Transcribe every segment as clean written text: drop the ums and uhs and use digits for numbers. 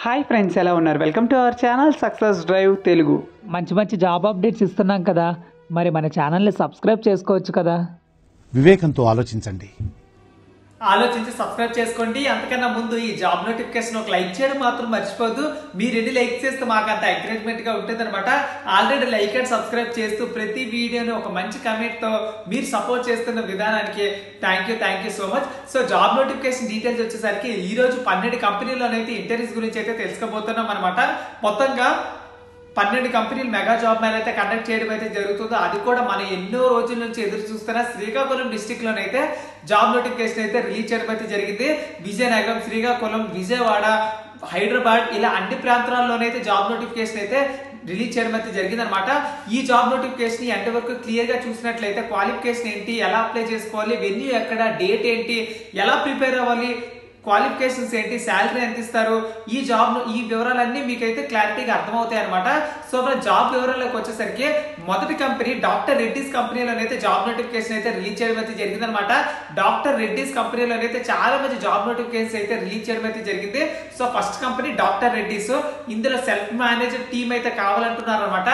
Hi friends, ఎలా ఉన్నారు? Welcome to our channel success drive Telugu. మంచి మంచి జాబ్ అప్డేట్స్ ఇస్తున్నాం కదా, మరి మన ఛానల్ని సబ్స్క్రైబ్ చేసుకోవచ్చు కదా. వివేకంతో ఆలోచించండి. ఆలోచించి సబ్స్క్రైబ్ చేసుకోండి. అంతకన్నా ముందు ఈ జాబ్ నోటిఫికేషన్ ఒక లైక్ చేయడం మాత్రం మర్చిపోద్దు. మీరు ఎన్ని లైక్ చేస్తే మాకు అంత ఎంకరేజ్మెంట్ గా ఉంటుంది అనమాట. ఆల్రెడీ లైక్ అండ్ సబ్స్క్రైబ్ చేస్తూ ప్రతి వీడియోని ఒక మంచి కమెంట్ తో మీరు సపోర్ట్ చేస్తున్న విధానానికి thank you so much. So job notification details వచ్చేసరికి ఈ రోజు 12 కంపెనీలోనైతే ఇంటర్వ్యూస్ గురించి అయితే తెలుసుకోబోతున్నాం అనమాట. మొత్తంగా 12 కంపెనీలు మెగా జాబ్ మేళ అయితే కండక్ట్ చేయడం అయితే జరుగుతుందో, అది కూడా మనం ఎన్నో రోజుల నుంచి ఎదురు చూస్తున్న శ్రీకాకుళం డిస్టిక్ లోనైతే జాబ్ నోటిఫికేషన్ అయితే రిలీజ్ చేయడం అయితే జరిగింది. విజయనగరం, శ్రీకాకుళం, విజయవాడ, హైదరాబాద్ ఇలా అన్ని ప్రాంతాల్లోనైతే జాబ్ నోటిఫికేషన్ అయితే రిలీజ్ చేయడం అయితే జరిగింది అనమాట. ఈ జాబ్ నోటిఫికేషన్ ఎండ్ వరకు క్లియర్ గా చూసినట్లయితే క్వాలిఫికేషన్ ఏంటి, ఎలా అప్లై చేసుకోవాలి, వెన్యూ ఎక్కడ, డేట్ ఏంటి, ఎలా ప్రిపేర్ అవ్వాలి, క్వాలిఫికేషన్స్ ఏంటి, శాలరీ ఎంత ఇస్తారు, ఈ వివరాలన్నీ మీకైతే క్లారిటీగా అర్థమవుతాయి అనమాట. సో మన జాబ్ వివరాలకు వచ్చేసరికి మొదటి కంపెనీ డాక్టర్ రెడ్డిస్ కంపెనీలోనైతే జాబ్ నోటిఫికేషన్ అయితే రిలీజ్ చేయడం అయితే జరిగింది అనమాట. డాక్టర్ రెడ్డిస్ కంపెనీలోనైతే చాలా మంది జాబ్ నోటిఫికేషన్ అయితే రిలీజ్ చేయడం అయితే జరిగింది. So first company doctor Reddy's, ఇందులో సెల్ఫ్ మేనేజర్ టీమ్ అయితే కావాలంటున్నారు అనమాట.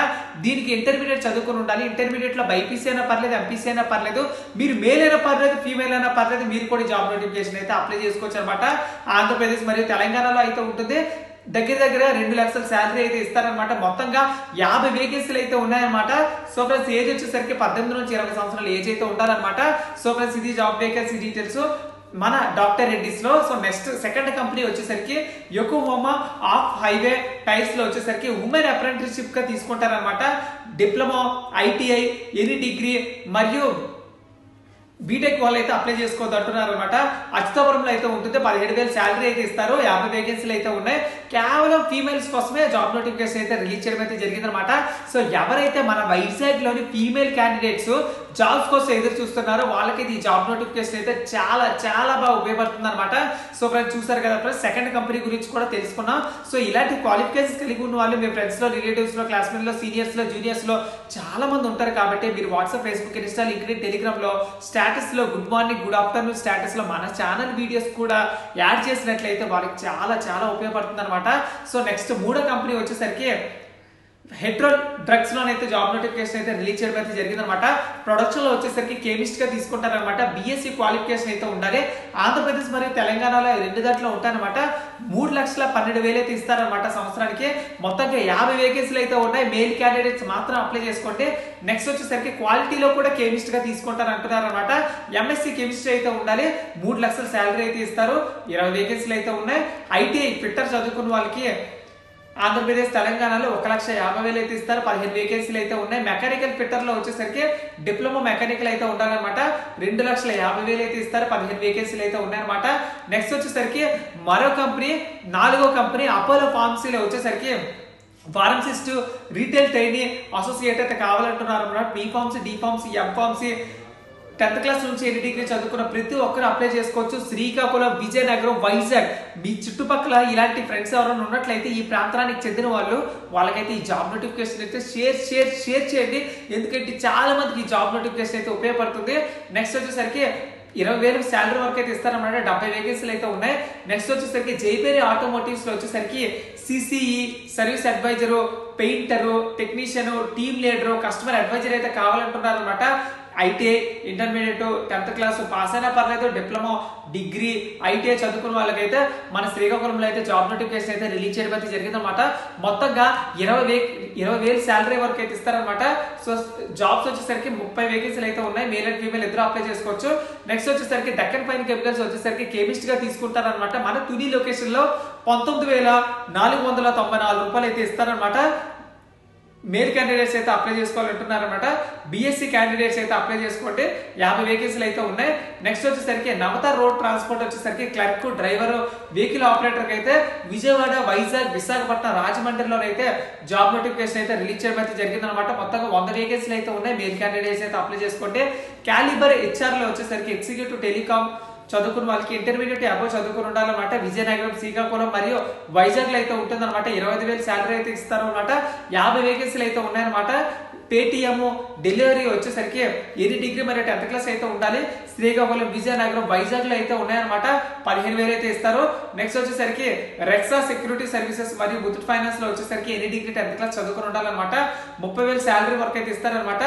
దీనికి ఇంటర్మీడియట్ చదువుకుని ఉండాలి. ఇంటర్మీడియట్ లో బైపీసీ అయినా పర్లేదు, ఎంపీసీ అయినా పర్లేదు, మీరు మేల్ అయినా పర్లేదు, ఫీమేల్ అయినా పర్లేదు, మీరు కూడా జాబ్ నోటిఫికేషన్ అయితే అప్లై చేసుకోవచ్చు అనమాట. ఆంధ్రప్రదేశ్ మరియు తెలంగాణలో అయితే ఉంటుంది. దగ్గర 2 లక్షల శాలరీ అయితే ఇస్తారనమాట. మొత్తంగా 50 వేకెన్సీలు అయితే ఉన్నాయన్నమాట. సో ఫ్రెండ్స్ ఏజ్ వచ్చేసరికి 18 నుంచి 20 సంవత్సరాల ఏజ్ అయితే ఉండాలన్నమాట. సో ఫ్రెండ్స్ ఇది జాబ్ వేకెన్సీ డీటెయిల్స్ మన డాక్టర్ రెడ్డిస్ లో. సో నెక్స్ట్ సెకండ్ కంపెనీ వచ్చేసరికి యొకోహోమా ఆఫ్ హైవే టైర్స్ లో వచ్చేసరికి ఉమెన్ అప్రెంటిస్షిప్ గా తీసుకుంటారనమాట. డిప్లొమా, ఐటీఐ, ఎనీ డిగ్రీ మరియు బీటెక్ వాళ్ళు అయితే అప్లై చేసుకోవద్దు అంటున్నారు అనమాట. అచ్యుతాపురంలో అయితే ఉంటుంది. 17,000 శాలరీ అయితే ఇస్తారు. 50 వేకెన్సీలు అయితే ఉన్నాయి. కేవలం ఫీమేల్స్ కోసమే జాబ్ నోటిఫికేషన్ అయితే రిలీజ్ చేయడం అయితే జరిగింది అనమాట. సో ఎవరైతే మన వైజాగ్ లోని ఫీమేల్ క్యాండిడేట్స్ జాబ్స్ కోసం ఎదురు చూస్తున్నారో వాళ్ళకైతే ఈ జాబ్ నోటిఫికేషన్ అయితే చాలా బాగా ఉపయోగపడుతుంది అనమాట. సో ఫ్రెండ్స్ చూసారు కదా ఫ్రెండ్స్, సెకండ్ కంపెనీ గురించి కూడా తెలుసుకున్నాం. సో ఇలాంటి క్వాలిఫికేషన్స్ కలిగి ఉన్న వాళ్ళు మీ ఫ్రెండ్స్ లో, రిలేటివ్స్ లో, క్లాస్మేట్ లో, సీనియర్స్ లో, జూనియర్స్ లో చాలా మంది ఉంటారు. కాబట్టి మీరు WhatsApp, Facebook, Insta, LinkedIn, Telegram లో స్టేటస్ లో good morning, good afternoon status లో మన ఛానల్ వీడియోస్ కూడా యాడ్ చేసినట్లయితే వాళ్ళకి చాలా ఉపయోగపడుతుంది అనమాట. సో నెక్స్ట్ మూడో కంపెనీ వచ్చేసరికి హెట్రోల్ డ్రగ్స్ లోనైతే జాబ్ నోటిఫికేషన్ అయితే రిలీజ్ చేయడం అయితే జరిగింది అనమాట. ప్రొడక్షన్ లో వచ్చేసరికి కెమిస్ట్ గా తీసుకుంటారనమాట. బిఎస్సి క్వాలిఫికేషన్ అయితే ఉండాలి. ఆంధ్రప్రదేశ్ మరియు తెలంగాణలో 2 దాంట్లో ఉంటాయన్నమాట. 3,12,000 అయితే ఇస్తారనమాట సంవత్సరానికి. మొత్తంగా 50 వేకెన్సీలు అయితే ఉన్నాయి. మేల్ క్యాండిడేట్స్ మాత్రం అప్లై చేసుకోండి. నెక్స్ట్ వచ్చేసరికి క్వాలిటీలో కూడా కెమిస్ట్ గా తీసుకుంటారు అంటున్నారు అనమాట. ఎంఎస్సి కెమిస్ట్రీ అయితే ఉండాలి. 3 లక్షల శాలరీ అయితే ఇస్తారు. 20 వేకెన్సీలు అయితే ఉన్నాయి. ఐటీఐ ఫిట్టర్ చదువుకున్న వాళ్ళకి ఆంధ్రప్రదేశ్, తెలంగాణలో 1,50,000 అయితే ఇస్తారు. 15 వేకెన్సీలు అయితే ఉన్నాయి. మెకానికల్ ఫిట్టర్ లో వచ్చేసరికి డిప్లొమా మెకానికల్ అయితే ఉండాలన్నమాట. 2,50,000 అయితే ఇస్తారు. 15 వేకెన్సీలు అయితే ఉన్నాయన్నమాట. నెక్స్ట్ వచ్చేసరికి మరో కంపెనీ, 4వ కంపెనీ అపోలో ఫార్మసీలో వచ్చేసరికి ఫార్మసిస్ట్, రీటైల్ ట్రైనీ అసోసియేట్ అయితే కావాలంటున్నారు అన్నమాట. B pharmacy, D pharmacy, M pharmacy 10th class నుంచి ఎన్ని డిగ్రీ చదువుకున్న ప్రతి ఒక్కరు అప్లై చేసుకోవచ్చు. శ్రీకాకుళం, విజయనగరం, వైజాగ్ మీ చుట్టుపక్కల ఇలాంటి ఫ్రెండ్స్ ఎవరైనా ఉన్నట్లయితే ఈ ప్రాంతానికి చెందిన వాళ్ళకైతే ఈ జాబ్ నోటిఫికేషన్ అయితే షేర్ చేయండి. ఎందుకంటే చాలా మందికి ఈ జాబ్ నోటిఫికేషన్ అయితే ఉపయోగపడుతుంది. నెక్స్ట్ వచ్చేసరికి 20,000 శాలరీ వరకు అయితే ఇస్తారన్నమాట. 70 వేకెన్సీలు అయితే ఉన్నాయి. నెక్స్ట్ వచ్చేసరికి జైపేరి ఆటోమోటివ్స్ లో వచ్చేసరికి CCE, service advisor, painter, technician, team leader, customer advisor అయితే కావాలంటున్నారు అనమాట. ITI, intermediate, 10th class pass అయినా పర్లేదు, డిప్లొమా, డిగ్రీ, ఐటీఐ చదువుకున్న వాళ్ళకైతే మన శ్రీకాకుళంలో అయితే జాబ్ నోటిఫికేషన్ అయితే రిలీజ్ చేయడం అయితే జరిగింది అనమాట. మొత్తంగా 20,000 శాలరీ వరకు అయితే ఇస్తారనమాట. సో జాబ్స్ వచ్చేసరికి 30 వేకెన్సీలు అయితే ఉన్నాయి. మేల్ అండ్ ఫీమేల్ ఇద్దరు అప్లై చేసుకోవచ్చు. నెక్స్ట్ వచ్చేసరికి డక్కన్ ఫైన్ కెమికల్స్ వచ్చేసరికి కెమిస్ట్ గా తీసుకుంటారనమాట. మన తుని లొకేషన్ లో 19,494 రూపాయలు అయితే ఇస్తారనమాట. మేల్ క్యాండిడేట్స్ అయితే అప్లై చేసుకోవాలంటున్నారన్నమాట. బిఎస్సి క్యాండిడేట్స్ అయితే అప్లై చేసుకోండి. 50 వేకెన్సీలు అయితే ఉన్నాయి. నెక్స్ట్ వచ్చేసరికి నవత రోడ్ ట్రాన్స్పోర్ట్ వచ్చేసరికి క్లర్క్, డ్రైవర్, వెహికల్ ఆపరేటర్ అయితే విజయవాడ, వైజాగ్, విశాఖపట్నం, రాజమండ్రిలో అయితే జాబ్ నోటిఫికేషన్ అయితే రిలీజ్ చేయడం అయితే జరిగింది అనమాట. మొత్తంగా 100 వేకెన్సీలు అయితే ఉన్నాయి. మేల్ క్యాండిడేట్స్ అయితే అప్లై చేసుకోండి. క్యాలిబర్ హెచ్ఆర్ లో వచ్చేసరికి ఎగ్జిక్యూటివ్ టెలికాం చదువుకున్న వాళ్ళకి ఇంటర్మీడియట్ అబోవ్ చదువుకుని ఉండాలన్నమాట. విజయనగరం, శ్రీకాకుళం మరియు వైజాగ్ లో అయితే ఉంటుంది అనమాట. 25,000 శాలరీ అయితే ఇస్తారు అనమాట. 50 వేకెన్సీలు అయితే ఉన్నాయన్నమాట. పేటిఎం డెలివరీ వచ్చేసరికి ఎనీ డిగ్రీ మరియు 10th క్లాస్ అయితే ఉండాలి. శ్రీకాకుళం, విజయనగరం, వైజాగ్ లో అయితే ఉన్నాయన్నమాట. 15,000 అయితే ఇస్తారు. నెక్స్ట్ వచ్చేసరికి రెక్సా సెక్యూరిటీ సర్వీసెస్ మరియు ముత్తూట్ ఫైనాన్స్ లో వచ్చేసరికి ఎనీ డిగ్రీ 10th క్లాస్ చదువుకుని ఉండాలన్నమాట. 30,000 శాలరీ వరకు అయితే ఇస్తారనమాట.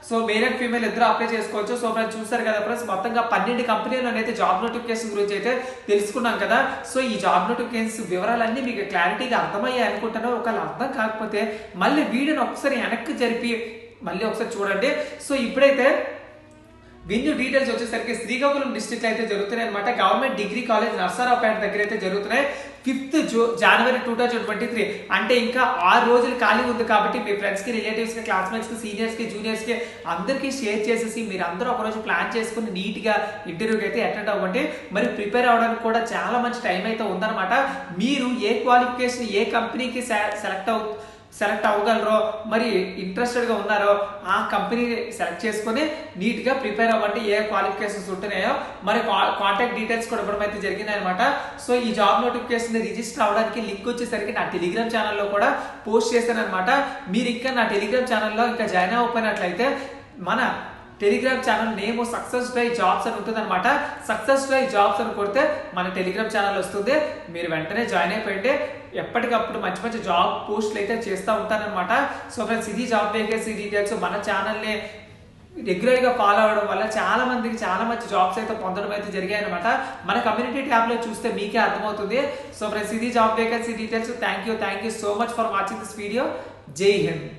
సో మేల్ అండ్ ఫీమేల్ ఇద్దరు అప్లై చేసుకోవచ్చు. సో ఫ్రెండ్స్ చూసారు కదా ఫ్రెండ్స్, మొత్తంగా 12 కంపెనీలోనైతే జాబ్ నోటిఫికేషన్ గురించి అయితే తెలుసుకున్నాం కదా. సో ఈ జాబ్ నోటిఫికేషన్ వివరాలన్నీ మీకు క్లారిటీగా అర్థమయ్యాయి అనుకుంటున్నాను. ఒకవేళ అర్థం కాకపోతే మళ్ళీ వీడియోని ఒకసారి వెనక్కి జరిపి మళ్ళీ ఒకసారి చూడండి. సో ఇప్పుడైతే వెన్యూ డీటెయిల్స్ వచ్చేసరికి శ్రీకాకుళం డిస్ట్రిక్ట్ అయితే జరుగుతున్నాయి అనమాట. గవర్నమెంట్ డిగ్రీ కాలేజ్ నర్సరావుపేట దగ్గర అయితే జరుగుతున్నాయి. 5th జనవరి 2023 అంటే ఇంకా 6 రోజులు ఖాళీ ఉంది కాబట్టి మీ ఫ్రెండ్స్ కి, రిలేటివ్స్ కి, క్లాస్మేట్స్ కి, సీనియర్స్ కి, జూనియర్స్ కి అందరికీ షేర్ చేసేసి మీరు అందరూ ఒకరోజు ప్లాన్ చేసుకుని నీట్ గా ఇంటర్వ్యూకి అయితే అటెండ్ అవ్వండి. మరి ప్రిపేర్ అవ్వడానికి కూడా చాలా మంచి టైం అయితే ఉందన్నమాట. మీరు ఏ క్వాలిఫికేషన్ ఏ కంపెనీకి సెలెక్ట్ అవ్వగలరో, మరి ఇంట్రెస్టెడ్ గా ఉన్నారో ఆ కంపెనీ సెలెక్ట్ చేసుకుని నీట్ గా ప్రిపేర్ అవ్వండి. ఏ క్వాలిఫికేషన్స్ ఉంటున్నాయో మరి కాంటాక్ట్ డీటెయిల్స్ కూడా ఇవ్వడం అయితే జరిగింది అనమాట. సో ఈ జాబ్ నోటిఫికేషన్ రిజిస్టర్ అవడానికి లింక్ వచ్చేసరికి నా టెలిగ్రామ్ ఛానల్లో కూడా పోస్ట్ చేశాను అనమాట. మీరు ఇంకా నా టెలిగ్రామ్ ఛానల్లో ఇంకా జాయిన్ అవ్వకపోయినట్లయితే మన Telegram channel name success drive jobs అని ఉంటుంది అనమాట. సక్సెస్ డ్రైవ్ జాబ్స్ అని కొడితే మన టెలిగ్రామ్ ఛానల్ వస్తుంది. మీరు వెంటనే జాయిన్ అయిపోయింటే ఎప్పటికప్పుడు మంచి మంచి జాబ్ పోస్టులు అయితే చేస్తూ ఉంటానన్నమాట. సో ఫ్రెండ్స్ ఇది జాబ్ వేకెన్సీ డీటెయిల్స్. మన ఛానల్ని రెగ్యులర్ గా ఫాలో అవడం వల్ల చాలా మందికి చాలా మంచి జాబ్స్ అయితే పొందడం అయితే జరిగాయి అనమాట. మన కమ్యూనిటీ ట్యాబ్ లో చూస్తే మీకే అర్థమవుతుంది. సో ఫ్రెండ్స్ ఇది job vacancy details. Thank you so much for watching this video. జై హింద్.